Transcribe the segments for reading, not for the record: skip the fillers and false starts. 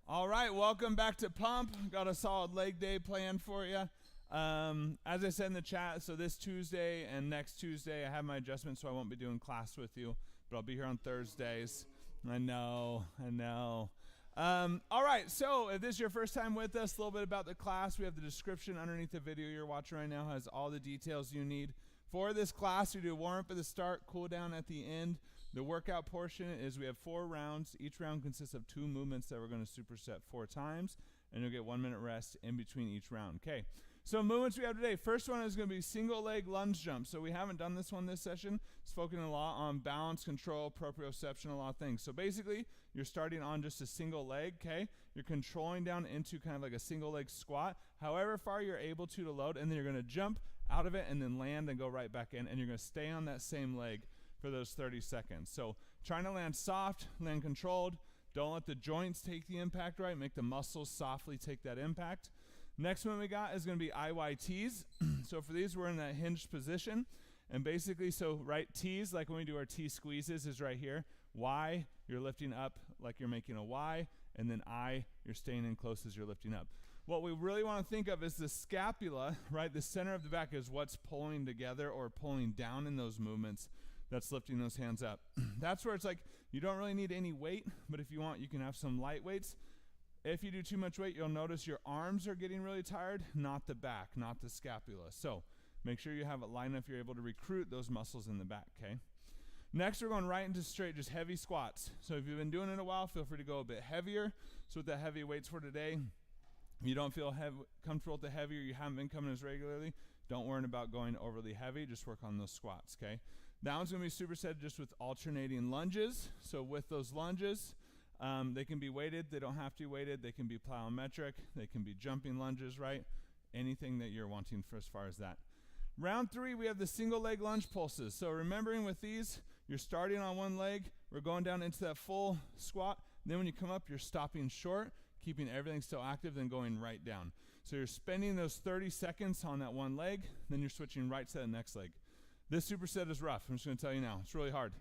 All right, welcome back to Pump. Got a solid leg day planned for you. As I said in the chat, so this Tuesday and next Tuesday, I have my adjustments, so I won't be doing class with you, but I'll be here on Thursdays. I know. All right, so if this is your first time with us, a little bit about the class. We have the description underneath the video you're watching right now, has all the details you need. For this class, we do warm-up at the start, cool down at the end. The workout portion is we have 4 rounds. Each round consists of 2 movements that we're going to superset 4 times, and you'll get 1 minute rest in between each round. Okay, so movements we have today. First one is going to be single leg lunge jump. So we haven't done this one this session. It's focusing a lot on balance, control, proprioception, a lot of things. So basically, you're starting on just a single leg, okay? You're controlling down into kind of like a single leg squat, however far you're able to load, and then you're going to jump out of it and then land and go right back in, and you're going to stay on that same leg for those 30 seconds. So trying to land soft, land controlled. Don't let the joints take the impact, right? Make the muscles softly take that impact. Next one we got is going to be IYTs. So for these, we're in that hinged position. And basically, so right, T's, like when we do our T squeezes, is right here. Y, you're lifting up like you're making a Y. And then I, you're staying in close as you're lifting up. What we really want to think of is the scapula, right? The center of the back is what's pulling together or pulling down in those movements. That's lifting those hands up. That's where it's like you don't really need any weight, but if you want, you can have some light weights. If you do too much weight, you'll notice your arms are getting really tired, not the back, not the scapula. So make sure you have it lined up if you're able to recruit those muscles in the back, okay? Next, we're going right into straight, just heavy squats. So if you've been doing it a while, feel free to go a bit heavier. So with the heavy weights for today, if you don't feel comfortable with the heavier, you haven't been coming as regularly, don't worry about going overly heavy. Just work on those squats, okay? That one's going to be superset just with alternating lunges. So with those lunges, they can be weighted. They don't have to be weighted. They can be plyometric. They can be jumping lunges, right? Anything that you're wanting for as far as that. Round 3, we have the single leg lunge pulses. So remembering with these, you're starting on one leg. We're going down into that full squat. Then when you come up, you're stopping short, keeping everything still active, then going right down. So you're spending those 30 seconds on that one leg, then you're switching right to the next leg. This superset is rough. I'm just going to tell you now. It's really hard.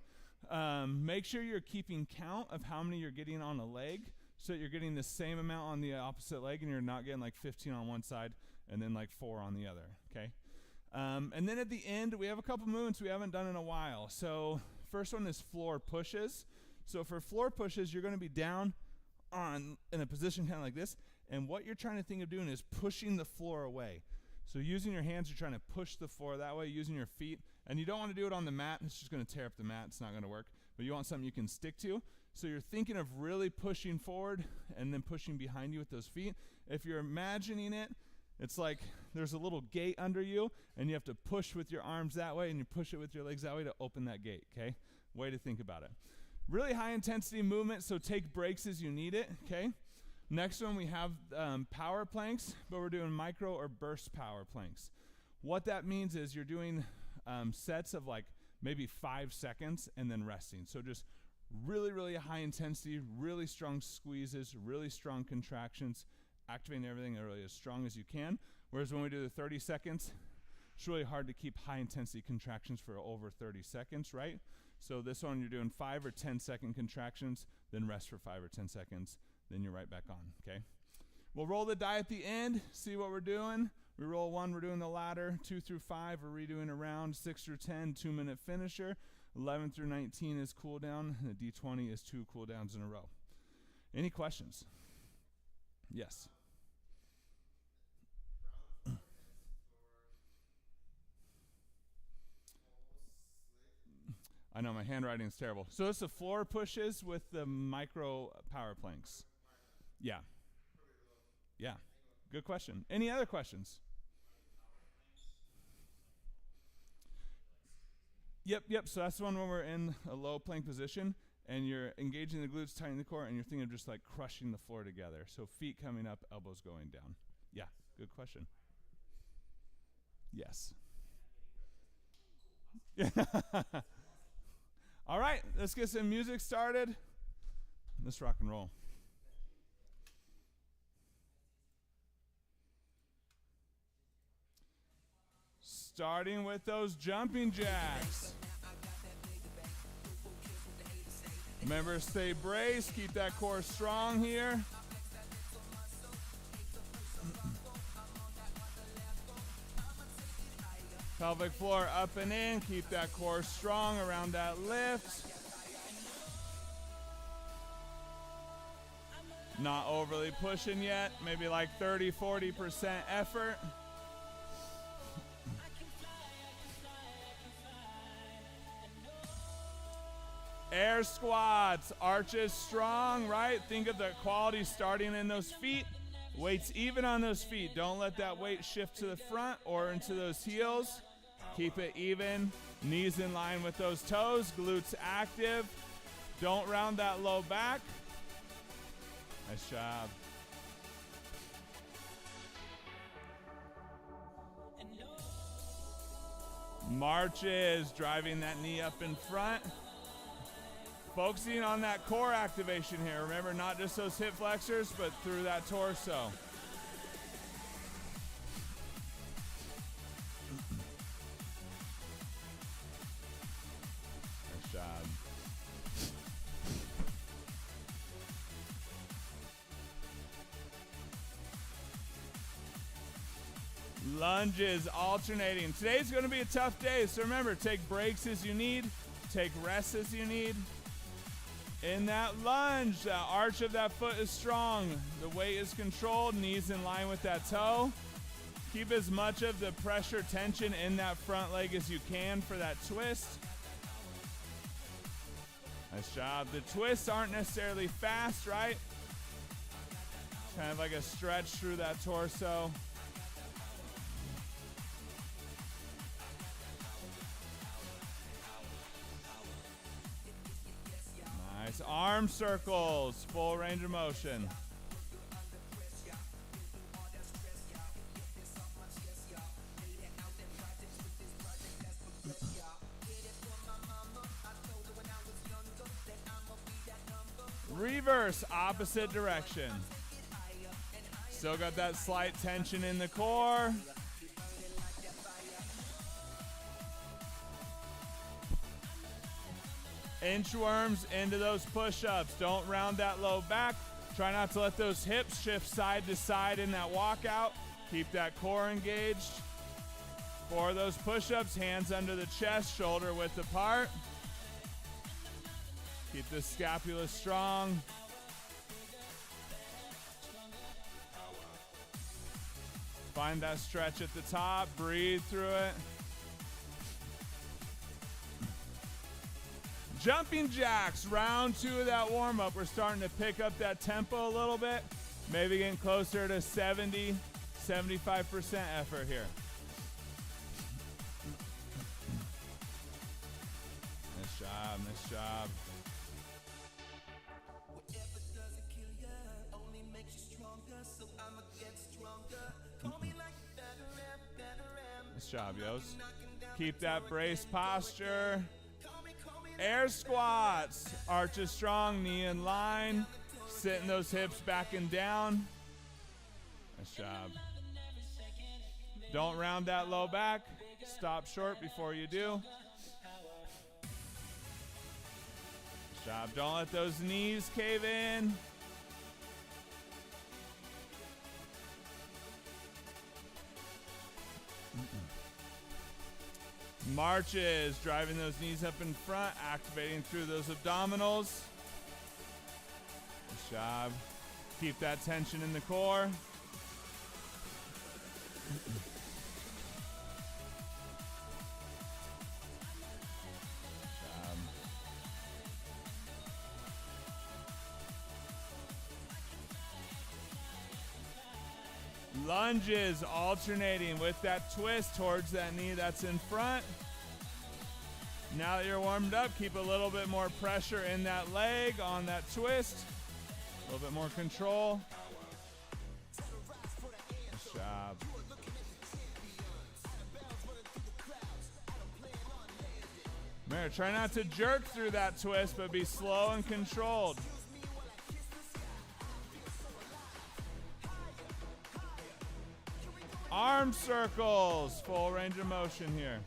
Make sure you're keeping count of how many you're getting on a leg so that you're getting the same amount on the opposite leg and you're not getting like 15 on one side and then like 4 on the other, okay? And then at the end, we have a couple movements we haven't done in a while. So first one is floor pushes. So for floor pushes, you're going to be down in a position kind of like this, and what you're trying to think of doing is pushing the floor away. So using your hands, you're trying to push the floor that way, using your feet, and you don't want to do it on the mat. It's just going to tear up the mat. It's not going to work, but you want something you can stick to. So you're thinking of really pushing forward and then pushing behind you with those feet. If you're imagining it, it's like there's a little gate under you, and you have to push with your arms that way, and you push it with your legs that way to open that gate, okay? Way to think about it. Really high intensity movement, so take breaks as you need it, okay? Next one, we have power planks, but we're doing micro or burst power planks. What that means is you're doing sets of like maybe 5 seconds and then resting. So just really, really high intensity, really strong squeezes, really strong contractions, activating everything really as strong as you can. Whereas when we do the 30 seconds, it's really hard to keep high intensity contractions for over 30 seconds, right? So this one, you're doing 5 or 10 second contractions, then rest for 5 or 10 seconds, then you're right back on, okay? We'll roll the die at the end, see what we're doing. We roll 1, we're doing the ladder. 2 through 5, we're redoing a round. 6 through 10, 2-minute finisher. 11 through 19 is cool down, and the D20 is 2 cool downs in a row. Any questions? Yes. I know, my handwriting is terrible. So it's the floor pushes with the micro power planks. Yeah. Yeah. Good question. Any other questions? Yep. So that's the one when we're in a low plank position and you're engaging the glutes, tightening the core, and you're thinking of just like crushing the floor together. So feet coming up, elbows going down. Yeah, good question. Yes. All right, let's get some music started. Let's rock and roll. Starting with those jumping jacks. Remember, stay braced, keep that core strong here. Pelvic floor up and in. Keep that core strong around that lift. Not overly pushing yet. Maybe like 30-40% effort. Air squats. Arches strong, right? Think of the quality starting in those feet. Weights even on those feet. Don't let that weight shift to the front or into those heels. Keep it even. Knees in line with those toes. Glutes active. Don't round that low back. Nice job. Marches. Driving that knee up in front. Focusing on that core activation here. Remember, not just those hip flexors, but through that torso. Nice job. Lunges alternating. Today's going to be a tough day, so remember, take breaks as you need, take rests as you need. In that lunge, the arch of that foot is strong. The weight is controlled, knees in line with that toe. Keep as much of the pressure tension in that front leg as you can for that twist. Nice job. The twists aren't necessarily fast, right? Kind of like a stretch through that torso. Nice. Arm circles, full range of motion. Reverse, opposite direction. Still got that slight tension in the core. Inchworms into those push-ups. Don't round that low back. Try not to let those hips shift side to side in that walkout. Keep that core engaged. For those push-ups, hands under the chest, shoulder width apart. Keep the scapula strong. Find that stretch at the top. Breathe through it. Jumping jacks, round 2 of that warm-up. We're starting to pick up that tempo a little bit. Maybe getting closer to 70, 75% effort here. Nice job, nice job. Nice job, Yos. Keep that brace posture. Air squats. Arches strong, knee in line. Sitting those hips back and down. Nice job. Don't round that low back. Stop short before you do. Nice job. Don't let those knees cave in. Marches, driving those knees up in front, activating through those abdominals. Nice job. Keep that tension in the core. Lunges, alternating with that twist towards that knee that's in front. Now that you're warmed up, keep a little bit more pressure in that leg on that twist. A little bit more control. Nice job. Remember, try not to jerk through that twist, but be slow and controlled. Arm circles, full range of motion here.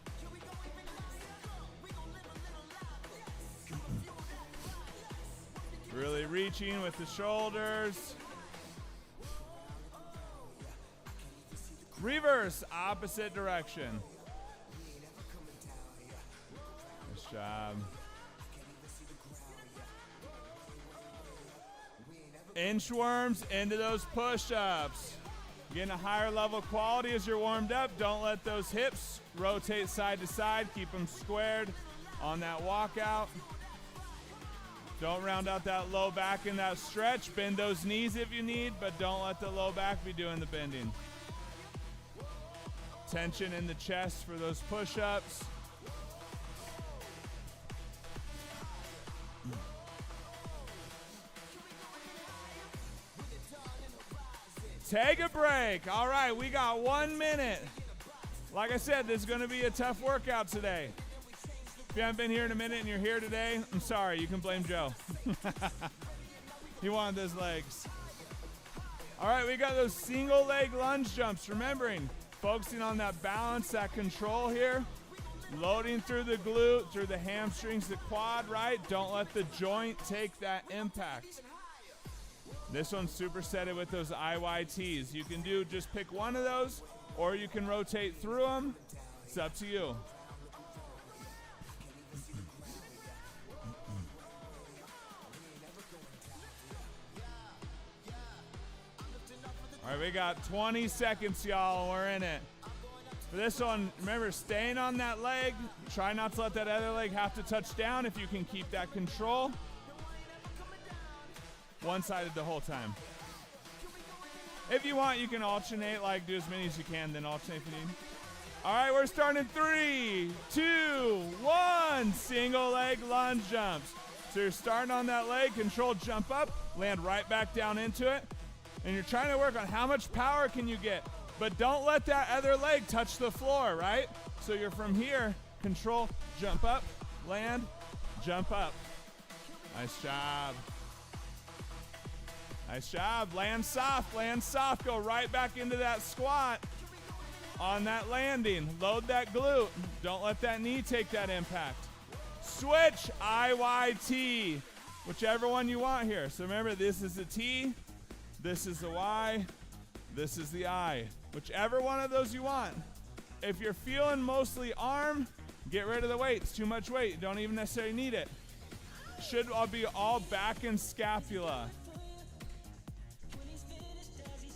Really reaching with the shoulders. Reverse, opposite direction. Nice job. Inchworms into those push-ups. Getting a higher level quality as you're warmed up. Don't let those hips rotate side to side. Keep them squared on that walkout. Don't round out that low back in that stretch. Bend those knees if you need, but don't let the low back be doing the bending. Tension in the chest for those push-ups. Take a break. All right, we got 1 minute. Like I said, this is going to be a tough workout today. If you haven't been here in a minute and you're here today, I'm sorry. You can blame Joe. He wanted those legs. All right, we got those single leg lunge jumps. Remembering, focusing on that balance, that control here. Loading through the glute, through the hamstrings, the quad, right? Don't let the joint take that impact. This one's supersetted with those IYTs. You can do, just pick one of those, or you can rotate through them. It's up to you. All right, we got 20 seconds, y'all. We're in it. For this one, remember, staying on that leg. Try not to let that other leg have to touch down if you can keep that control. One-sided the whole time. If you want, you can alternate, like do as many as you can, then alternate if you need. All right, we're starting 3, 2, 1. Single leg lunge jumps. So you're starting on that leg, controlled jump up, land right back down into it. And you're trying to work on how much power can you get. But don't let that other leg touch the floor, right? So you're from here, control, jump up, land, jump up. Nice job. Nice job. Land soft, go right back into that squat on that landing. Load that glute. Don't let that knee take that impact. Switch, IYT, whichever one you want here. So remember, this is the T, this is the Y, this is the I. Whichever one of those you want. If you're feeling mostly arm, get rid of the weight. It's too much weight. You don't even necessarily need it. Should all be all back and scapula.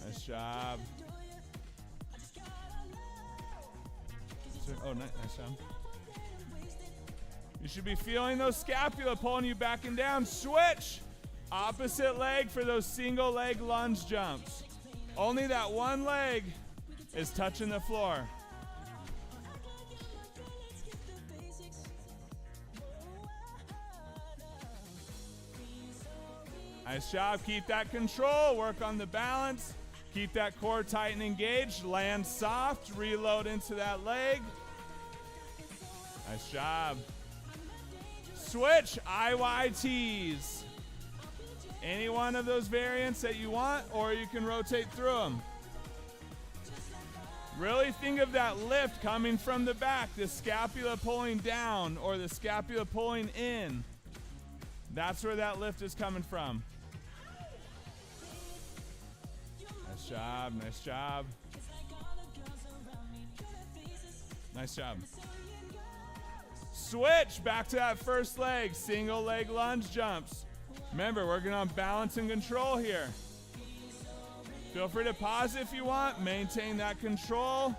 Nice job. Oh, nice job. You should be feeling those scapula pulling you back and down. Switch. Opposite leg for those single leg lunge jumps. Only that one leg is touching the floor. Nice job. Keep that control. Work on the balance. Keep that core tight and engaged. Land soft. Reload into that leg. Nice job. Switch, IYTs. Any one of those variants that you want, or you can rotate through them. Really think of that lift coming from the back, the scapula pulling down or the scapula pulling in. That's where that lift is coming from. Nice job, nice job. Nice job. Switch back to that first leg, single leg lunge jumps. Remember, working on balance and control here. Feel free to pause if you want, maintain that control.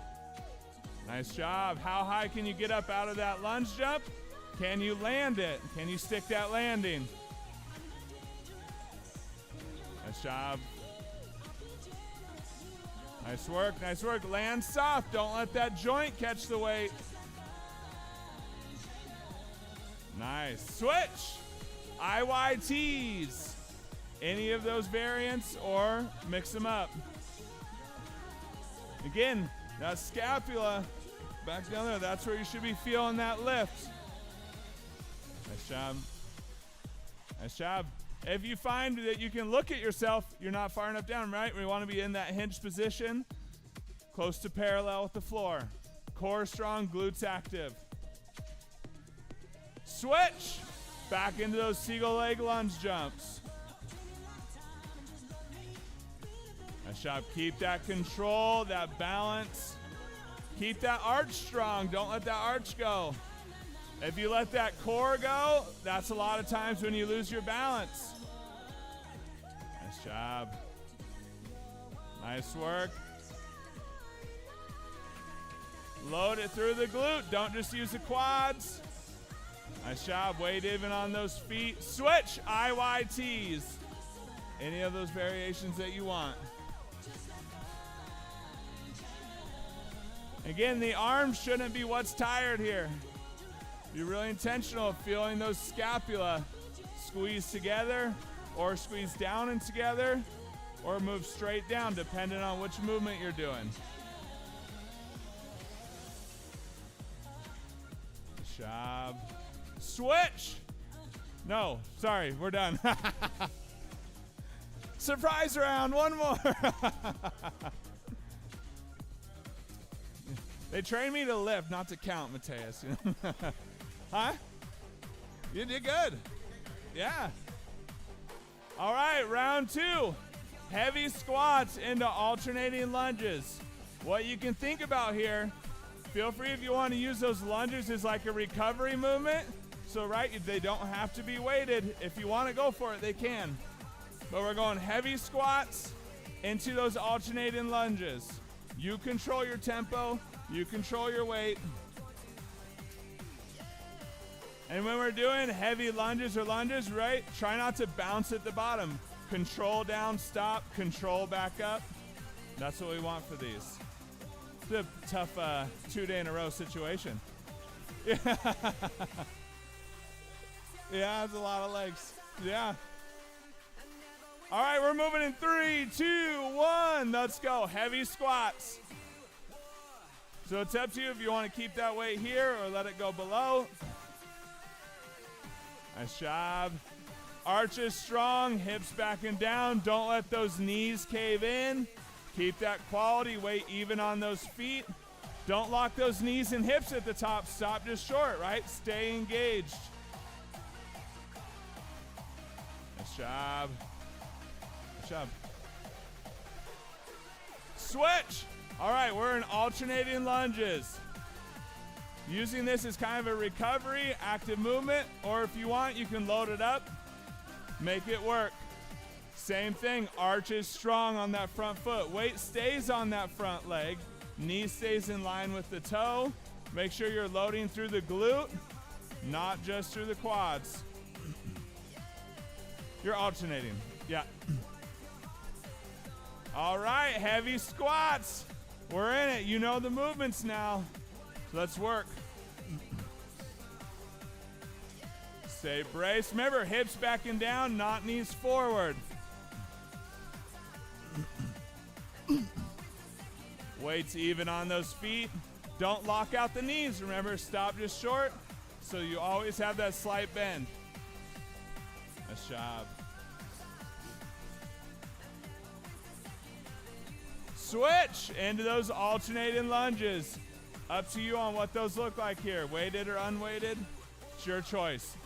Nice job. How high can you get up out of that lunge jump? Can you land it? Can you stick that landing? Nice job. Nice work, nice work. Land soft, don't let that joint catch the weight. Nice. Switch. IYTs. Any of those variants or mix them up. Again, that scapula back down there, that's where you should be feeling that lift. Nice job. Nice job. If you find that you can look at yourself, you're not far enough down, right? We want to be in that hinge position, close to parallel with the floor. Core strong, glutes active. Switch. Back into those single leg lunge jumps. Nice job. Keep that control, that balance. Keep that arch strong. Don't let that arch go. If you let that core go, that's a lot of times when you lose your balance. Nice job. Nice work. Load it through the glute. Don't just use the quads. Nice job. Weight even on those feet. Switch IYTs. Any of those variations that you want. Again, the arms shouldn't be what's tired here. Be really intentional of feeling those scapula squeeze together or squeeze down and together or move straight down depending on which movement you're doing. Good job. Switch. No, sorry, we're done. Surprise round, one more. They trained me to lift, not to count, Mateus. Huh? You did good. Yeah. All right, round 2. Heavy squats into alternating lunges. What you can think about here, feel free if you want to use those lunges as like a recovery movement. So, right, they don't have to be weighted. If you want to go for it, they can. But we're going heavy squats into those alternating lunges. You control your tempo. You control your weight. And when we're doing heavy lunges, right, try not to bounce at the bottom. Control down, stop, control back up. That's what we want for these. It's a tough 2-day-in-a-row situation. Yeah. Yeah, it's a lot of legs. Yeah. All right, we're moving in 3, 2, 1. Let's go. Heavy squats. So it's up to you if you want to keep that weight here or let it go below. Nice job. Arches strong, hips back and down. Don't let those knees cave in. Keep that quality weight even on those feet. Don't lock those knees and hips at the top. Stop just short, right? Stay engaged. Nice job. Nice job. Switch. All right, we're in alternating lunges. Using this as kind of a recovery, active movement, or if you want, you can load it up, make it work. Same thing, arches strong on that front foot. Weight stays on that front leg. Knee stays in line with the toe. Make sure you're loading through the glute, not just through the quads. You're alternating, yeah. All right, heavy squats. We're in it, you know the movements now. Let's work. Stay braced. Remember, hips back and down, not knees forward. Weights even on those feet. Don't lock out the knees. Remember, stop just short, so you always have that slight bend. Nice job. Switch into those alternating lunges. Up to you on what those look like here. Weighted or unweighted, it's your choice.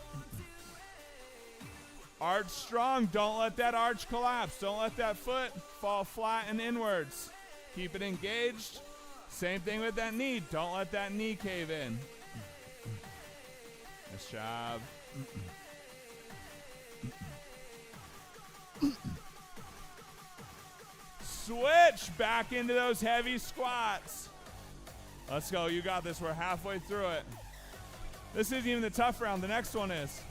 Arch strong. Don't let that arch collapse. Don't let that foot fall flat and inwards. Keep it engaged. Same thing with that knee. Don't let that knee cave in. Nice job. Switch back into those heavy squats. Let's go. You got this. We're halfway through it. This isn't even the tough round. The next one is.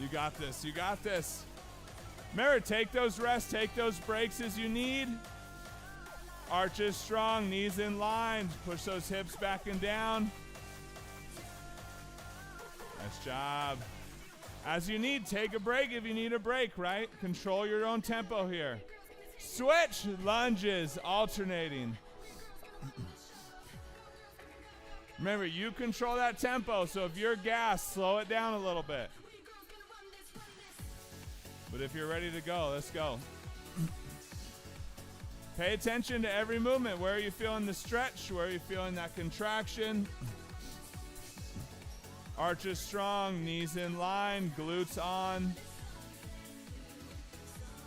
You got this. You got this. Remember, take those rests, take those breaks as you need. Arches strong, knees in line. Push those hips back and down. Nice job. As you need, take a break if you need a break, right? Control your own tempo here. Switch, lunges, alternating. Remember, you control that tempo, so if you're gassed, slow it down a little bit. But if you're ready to go, let's go. Pay attention to every movement. Where are you feeling the stretch? Where are you feeling that contraction? Arches strong, knees in line, glutes on.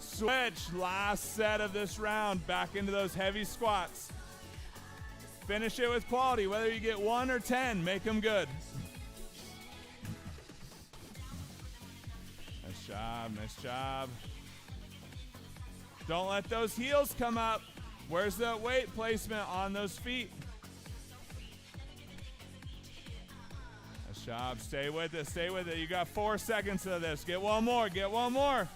Switch, last set of this round, back into those heavy squats. Finish it with quality. Whether you get 1 or 10, make them good. Nice job, nice job. Don't let those heels come up. Where's the weight placement on those feet? Nice job. Stay with it, stay with it. You got 4 seconds of this. Get one more, get one more.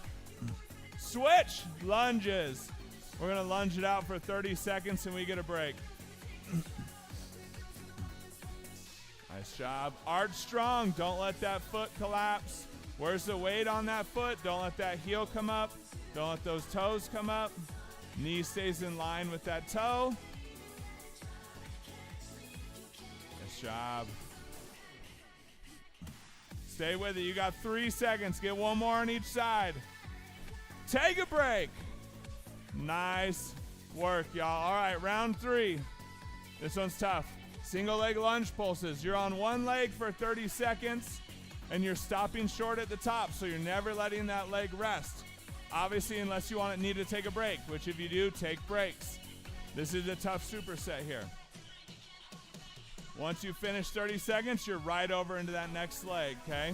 Switch lunges. We're going to lunge it out for 30 seconds and we get a break. Nice job. Arch strong. Don't let that foot collapse. Where's the weight on that foot? Don't let that heel come up. Don't let those toes come up. Knee stays in line with that toe. Nice job. Stay with it. You got 3 seconds. Get one more on each side. Take a break. Nice work, y'all. All right, round 3. This one's tough. Single leg lunge pulses. You're on one leg for 30 seconds, and you're stopping short at the top, so you're never letting that leg rest. Obviously, unless you need to take a break, which if you do, take breaks. This is a tough superset here. Once you finish 30 seconds, you're right over into that next leg, okay?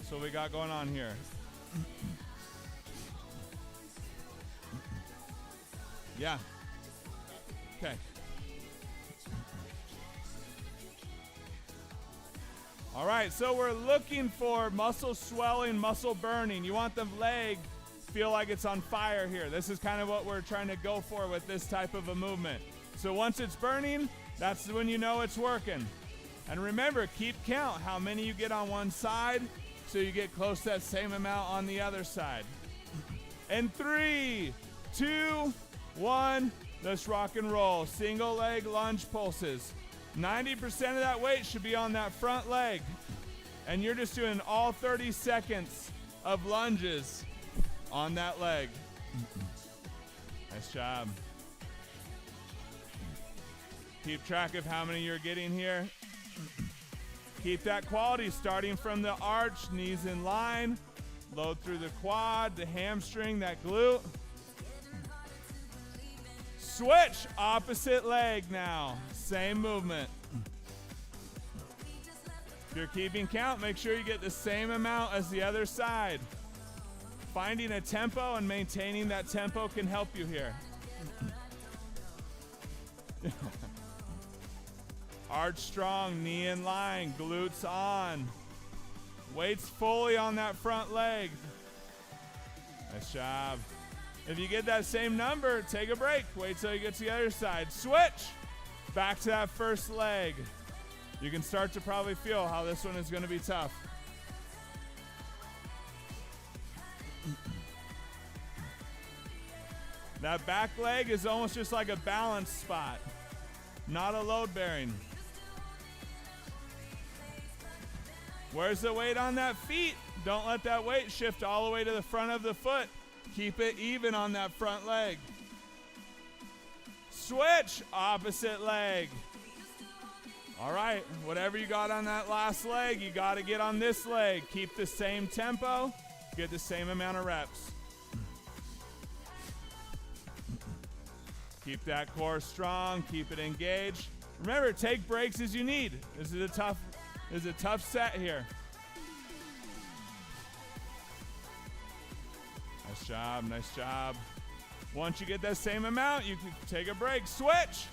So what we got going on here. Yeah. Okay. All right, so we're looking for muscle swelling, muscle burning. You want the leg to feel like it's on fire here. This is kind of what we're trying to go for with this type of a movement. So once it's burning, that's when you know it's working. And remember, keep count how many you get on one side so you get close to that same amount on the other side. And 3, 2, 1, let's rock and roll. Single leg lunge pulses. 90% of that weight should be on that front leg. And you're just doing all 30 seconds of lunges on that leg. Nice job. Keep track of how many you're getting here. Keep that quality starting from the arch, knees in line. Load through the quad, the hamstring, that glute. Switch, opposite leg now. Same movement. If you're keeping count, make sure you get the same amount as the other side. Finding a tempo and maintaining that tempo can help you here. Arch strong, knee in line, glutes on. Weights fully on that front leg. Nice job. If you get that same number, take a break. Wait till you get to the other side. Switch. Back to that first leg. You can start to probably feel how this one is going to be tough. That back leg is almost just like a balance spot, not a load bearing. Where's the weight on that feet? Don't let that weight shift all the way to the front of the foot. Keep it even on that front leg. Switch, opposite leg. All right, whatever you got on that last leg, you got to get on this leg. Keep the same tempo, get the same amount of reps. Keep that core strong, keep it engaged. Remember, take breaks as you need. This is a tough set here. Nice job, nice job. Once you get that same amount, you can take a break. Switch.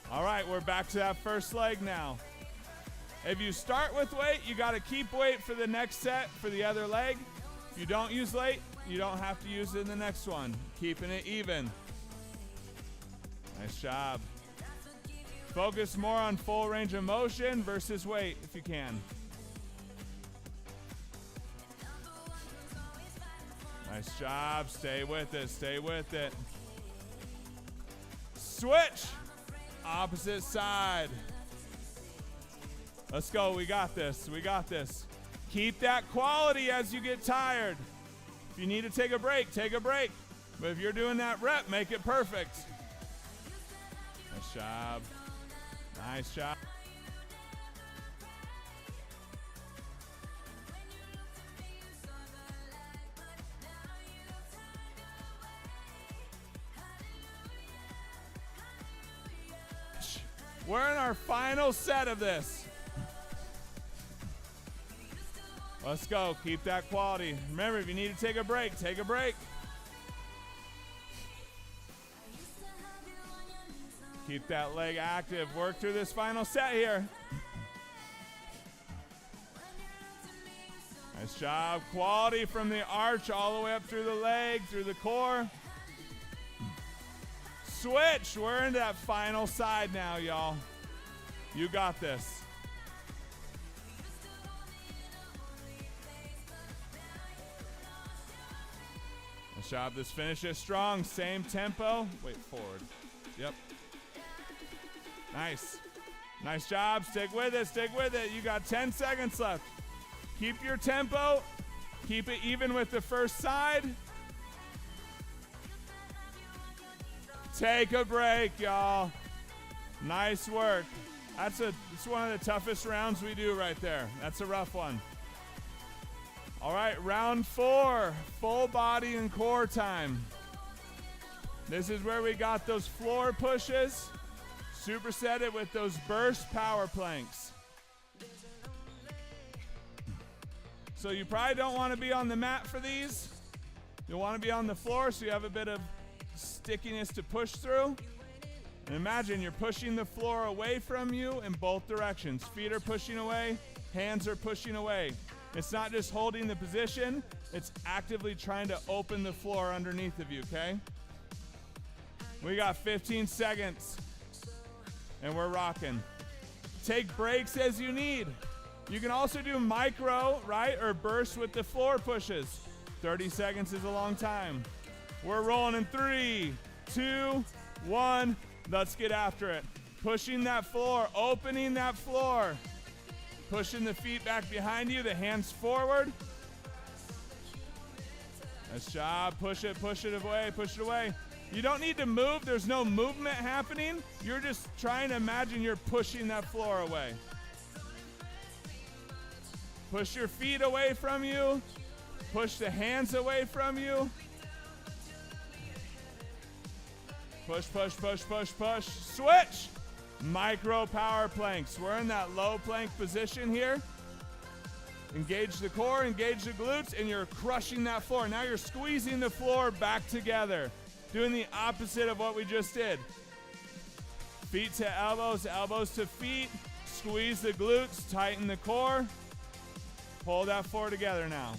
All right, we're back to that first leg now. If you start with weight, you got to keep weight for the next set for the other leg. If you don't use weight, you don't have to use it in the next one. Keeping it even. Nice job. Focus more on full range of motion versus weight if you can. Nice job. Stay with it. Stay with it. Switch. Opposite side. Let's go. We got this. We got this. Keep that quality as you get tired. If you need to take a break, take a break. But if you're doing that rep, make it perfect. Nice job. Nice job. We're in our final set of this. Let's go. Keep that quality. Remember, if you need to take a break, take a break. Keep that leg active. Work through this final set here. Nice job. Quality from the arch all the way up through the leg, through the core. Switch. We're into that final side now, y'all. You got this. Nice job. This finish is strong. Same tempo. Wait, forward. Yep. Nice. Nice job. Stick with it. Stick with it. You got 10 seconds left. Keep your tempo. Keep it even with the first side. Take a break, y'all. Nice work. It's one of the toughest rounds we do right there. That's a rough one. All right, round 4, full body and core time. This is where we got those floor pushes. Superset it with those burst power planks. So you probably don't want to be on the mat for these. You'll want to be on the floor so you have a bit of stickiness to push through. And imagine you're pushing the floor away from you in both directions. Feet are pushing away, hands are pushing away. It's not just holding the position, it's actively trying to open the floor underneath of you, okay? We got 15 seconds, and we're rocking. Take breaks as you need. You can also do micro, right, or burst with the floor pushes. 30 seconds is a long time. We're rolling in 3, 2, 1. Let's get after it. Pushing that floor, opening that floor. Pushing the feet back behind you, the hands forward. Nice job. Push it away, push it away. You don't need to move. There's no movement happening. You're just trying to imagine you're pushing that floor away. Push your feet away from you. Push the hands away from you. Push, push, push, push, push. Switch. Micro power planks. We're in that low plank position here. Engage the core, engage the glutes, and you're crushing that floor. Now you're squeezing the floor back together. Doing the opposite of what we just did. Feet to elbows, elbows to feet. Squeeze the glutes, tighten the core. Pull that floor together now.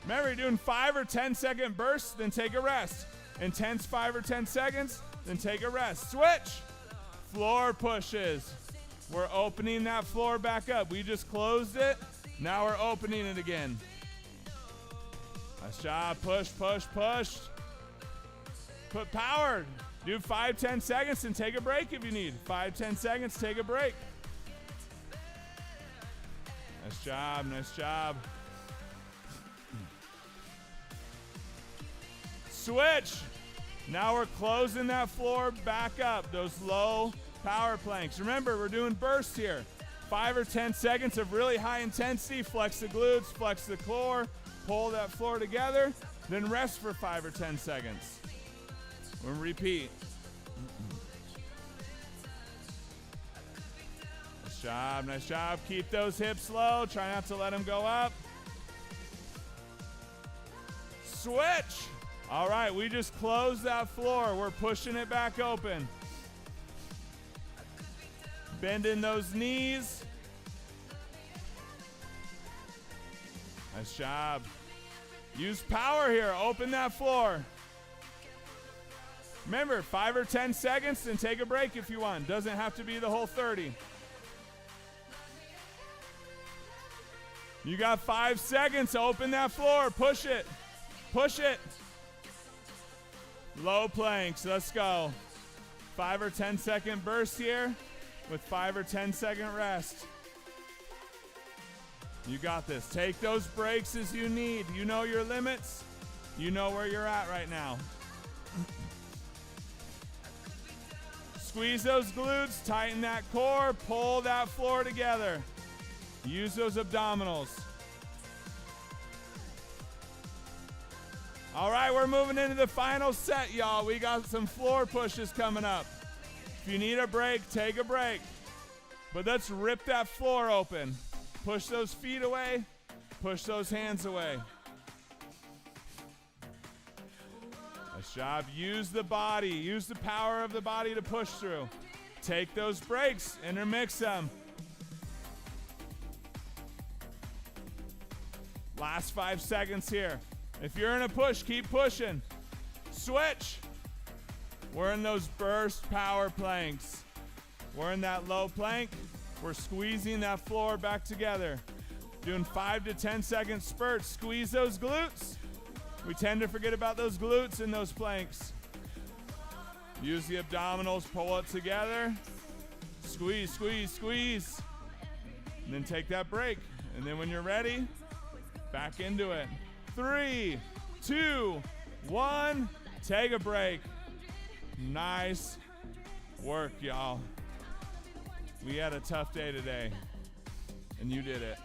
Remember, you're doing 5 or 10 second bursts, then take a rest. Intense 5 or 10 seconds, then take a rest. Switch. Floor pushes. We're opening that floor back up. We just closed it. Now we're opening it again. Nice job. Push, push, push. Put power. Do 5, 10 seconds and take a break if you need. 5, 10 seconds, take a break. Nice job, nice job. Switch. Now we're closing that floor back up. Those low power planks. Remember, we're doing bursts here. 5 or 10 seconds of really high intensity. Flex the glutes, flex the core, pull that floor together, then rest for 5 or 10 seconds. We'll repeat. Nice job, nice job. Keep those hips low. Try not to let them go up. Switch. All right, we just closed that floor. We're pushing it back open. Bending those knees. Nice job. Use power here. Open that floor. Remember, 5 or 10 seconds, then take a break if you want. Doesn't have to be the whole 30. You got 5 seconds. Open that floor. Push it. Push it. Low planks. Let's go. 5 or 10 second burst here with 5 or 10 second rest. You got this. Take those breaks as you need. You know your limits. You know where you're at right now. Squeeze those glutes, tighten that core, pull that floor together. Use those abdominals. All right, we're moving into the final set, y'all. We got some floor pushes coming up. If you need a break, take a break. But let's rip that floor open. Push those feet away. Push those hands away. Nice job. Use the body. Use the power of the body to push through. Take those breaks. Intermix them. Last 5 seconds here. If you're in a push, keep pushing. Switch. We're in those burst power planks. We're in that low plank. We're squeezing that floor back together. Doing 5 to 10 second spurts. Squeeze those glutes. We tend to forget about those glutes in those planks. Use the abdominals, pull it together. Squeeze, squeeze, squeeze. And then take that break. And then when you're ready, back into it. 3, 2, 1. Take a break. Nice work, y'all. We had a tough day today, and you did it.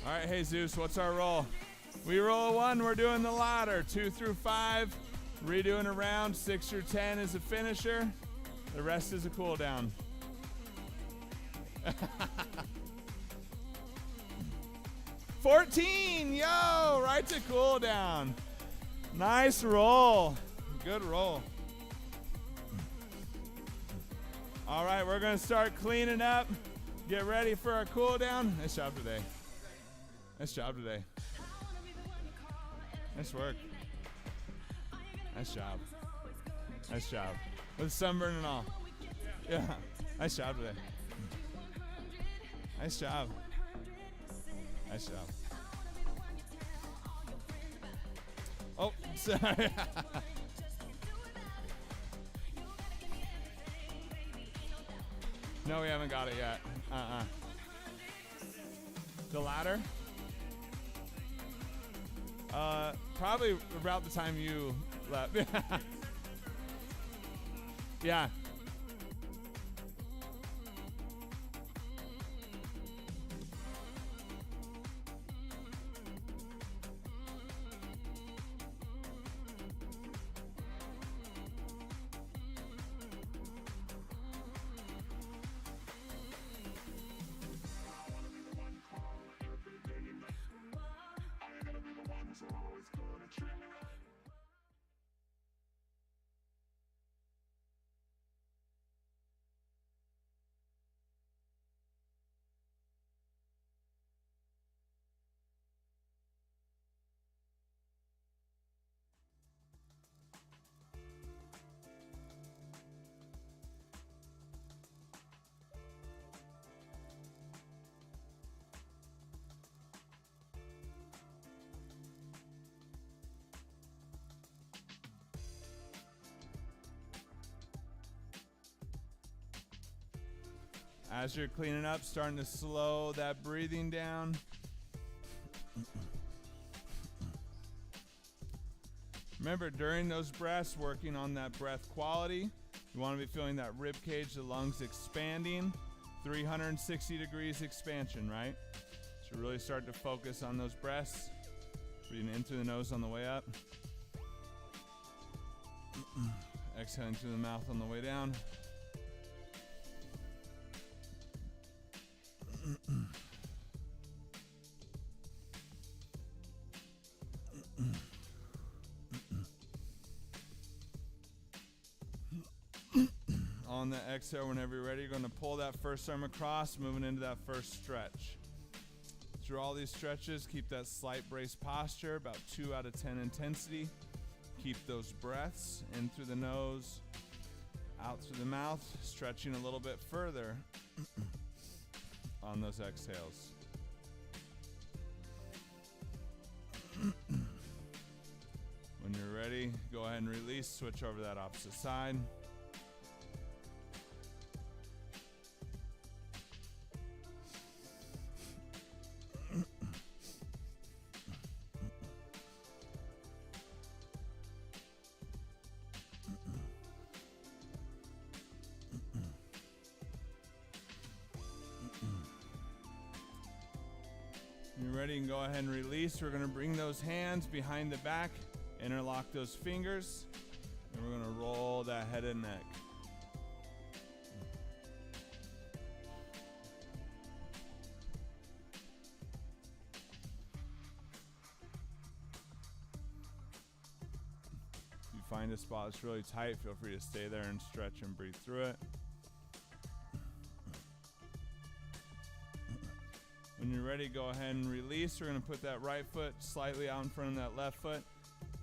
All right, Jesus, what's our roll? We roll a 1, we're doing the ladder. 2 through 5, redoing a round. 6 through 10 is a finisher. The rest is a cool down. 14, yo, right to cool down. Nice roll. Good roll. All right, we're going to start cleaning up. Get ready for our cool down. Nice job today. Nice job today. Nice work. Nice job. Nice job. With sunburn and all. Yeah. Nice job today. Nice job. Nice job. Oh, sorry. No, we haven't got it yet. The ladder? Probably about the time you left. Yeah. As you're cleaning up, starting to slow that breathing down. Remember, during those breaths, working on that breath quality, you want to be feeling that rib cage, the lungs expanding, 360 degrees expansion, right? So really start to focus on those breaths. Breathing in through the nose on the way up. Exhaling through the mouth on the way down. On the exhale, whenever you're ready, you're going to pull that first arm across, moving into that first stretch. Through all these stretches, keep that slight brace posture, about 2 out of 10 intensity. Keep those breaths in through the nose, out through the mouth, stretching a little bit further on those exhales. When you're ready, go ahead and release, switch over to that opposite side. When you're ready, you can go ahead and release. We're gonna bring those hands behind the back, interlock those fingers, and we're gonna roll that head and neck. If you find a spot that's really tight, feel free to stay there and stretch and breathe through it. When you're ready, go ahead and release. We're gonna put that right foot slightly out in front of that left foot.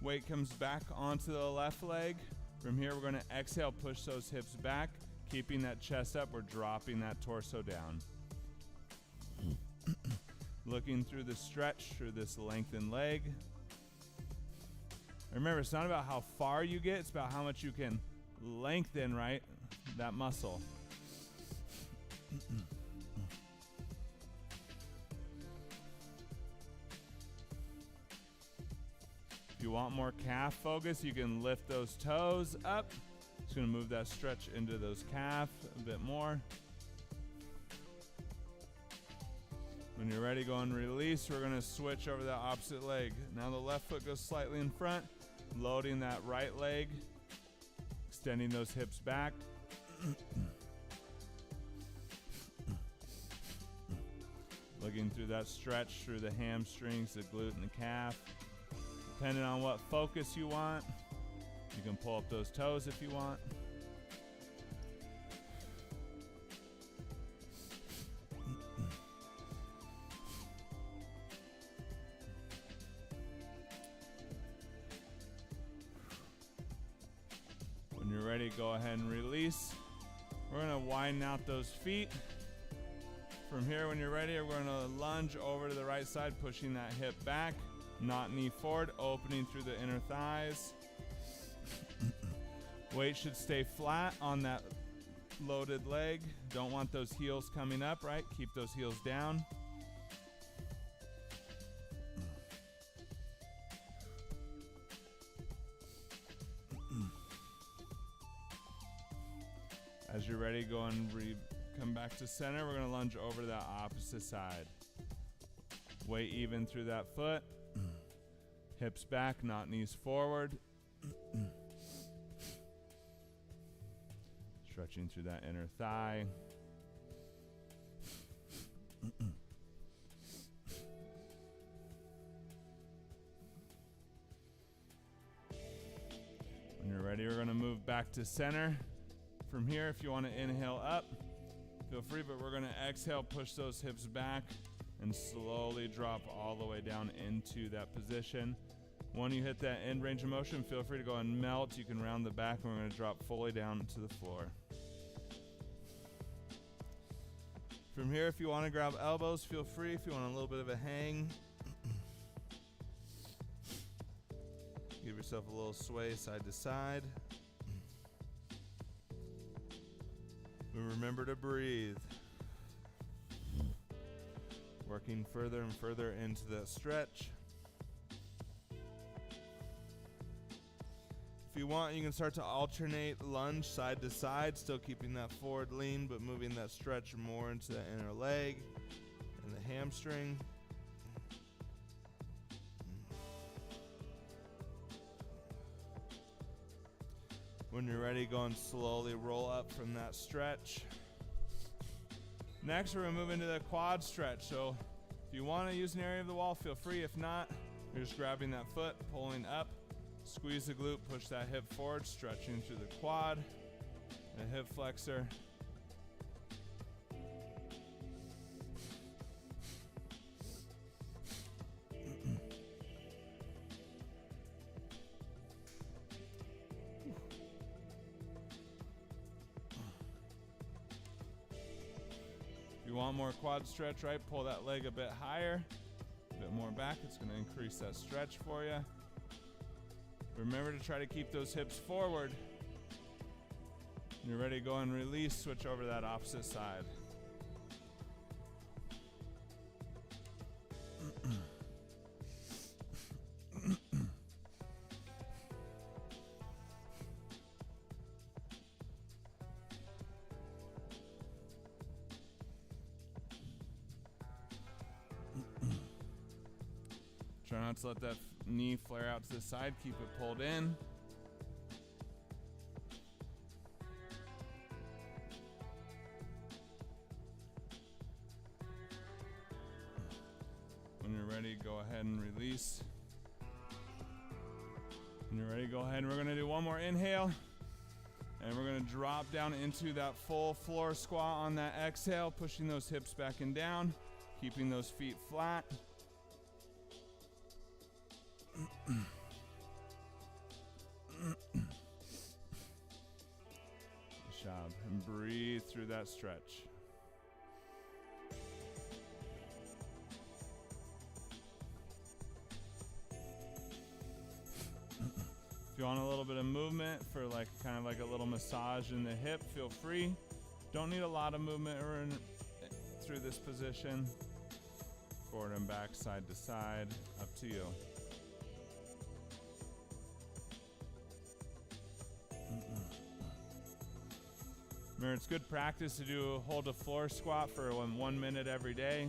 Weight comes back onto the left leg. From here, we're gonna exhale, push those hips back, keeping that chest up. We're dropping that torso down. Looking through the stretch, through this lengthened leg. Remember, it's not about how far you get, it's about how much you can lengthen, right, that muscle. If you want more calf focus, you can lift those toes up. Just gonna move that stretch into those calf a bit more. When you're ready, go and release. We're gonna switch over the opposite leg. Now the left foot goes slightly in front, loading that right leg, extending those hips back. Looking through that stretch through the hamstrings, the glute, and the calf. Depending on what focus you want, you can pull up those toes if you want. When you're ready, go ahead and release. We're gonna widen out those feet. From here, when you're ready, we're gonna lunge over to the right side, pushing that hip back. Not knee forward, opening through the inner thighs. Weight should stay flat on that loaded leg. Don't want those heels coming up, right? Keep those heels down. As you're ready, go and come back to center. We're gonna lunge over to that opposite side. Weight even through that foot. Hips back, not knees forward. Stretching through that inner thigh. When you're ready, we're going to move back to center. From here, if you want to inhale up, feel free, but we're going to exhale, push those hips back, and slowly drop all the way down into that position. When you hit that end range of motion, feel free to go and melt. You can round the back, and we're going to drop fully down to the floor. From here, if you want to grab elbows, feel free. If you want a little bit of a hang, give yourself a little sway side to side. Remember to breathe. Working further and further into that stretch. If you want, you can start to alternate lunge side to side, still keeping that forward lean, but moving that stretch more into the inner leg and the hamstring. When you're ready, go and slowly roll up from that stretch. Next, we're going to move into the quad stretch. So if you want to use an area of the wall, feel free. If not, you're just grabbing that foot, pulling up. Squeeze the glute, push that hip forward, stretching through the quad, the hip flexor. If you want more quad stretch, right, pull that leg a bit higher, a bit more back. It's going to increase that stretch for you. Remember to try to keep those hips forward. When you're ready to go and release, switch over to that opposite side. Try not to let that knee flare out to the side. Keep it pulled in. When you're ready, go ahead and release. When you're ready, go ahead and we're gonna do one more inhale. And we're gonna drop down into that full floor squat on that exhale, pushing those hips back and down, keeping those feet flat. Good job. And breathe through that stretch. If you want a little bit of movement for like kind of like a little massage in the hip, feel free. Don't need a lot of movement through this position. Forward and back, side to side, up to you. Remember, it's good practice to hold a floor squat for 1 minute every day.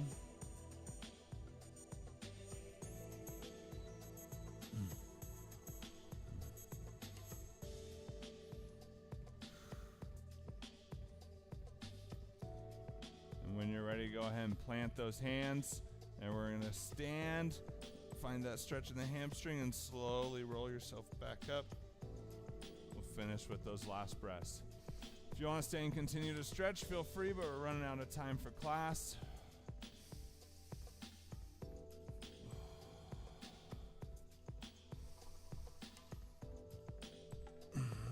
And when you're ready, go ahead and plant those hands. And we're gonna stand, find that stretch in the hamstring, and slowly roll yourself back up. We'll finish with those last breaths. If you want to stay and continue to stretch, feel free, but we're running out of time for class.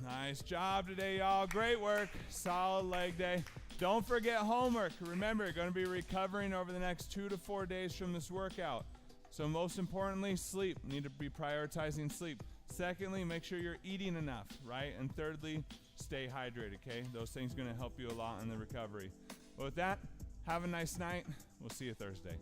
Nice job today, y'all. Great work. Solid leg day. Don't forget homework. Remember, you're going to be recovering over the next 2 to 4 days from this workout. So most importantly, sleep. Need to be prioritizing sleep. Secondly, make sure you're eating enough, right? And thirdly, stay hydrated, okay? Those things are going to help you a lot in the recovery. But with that, have a nice night. We'll see you Thursday.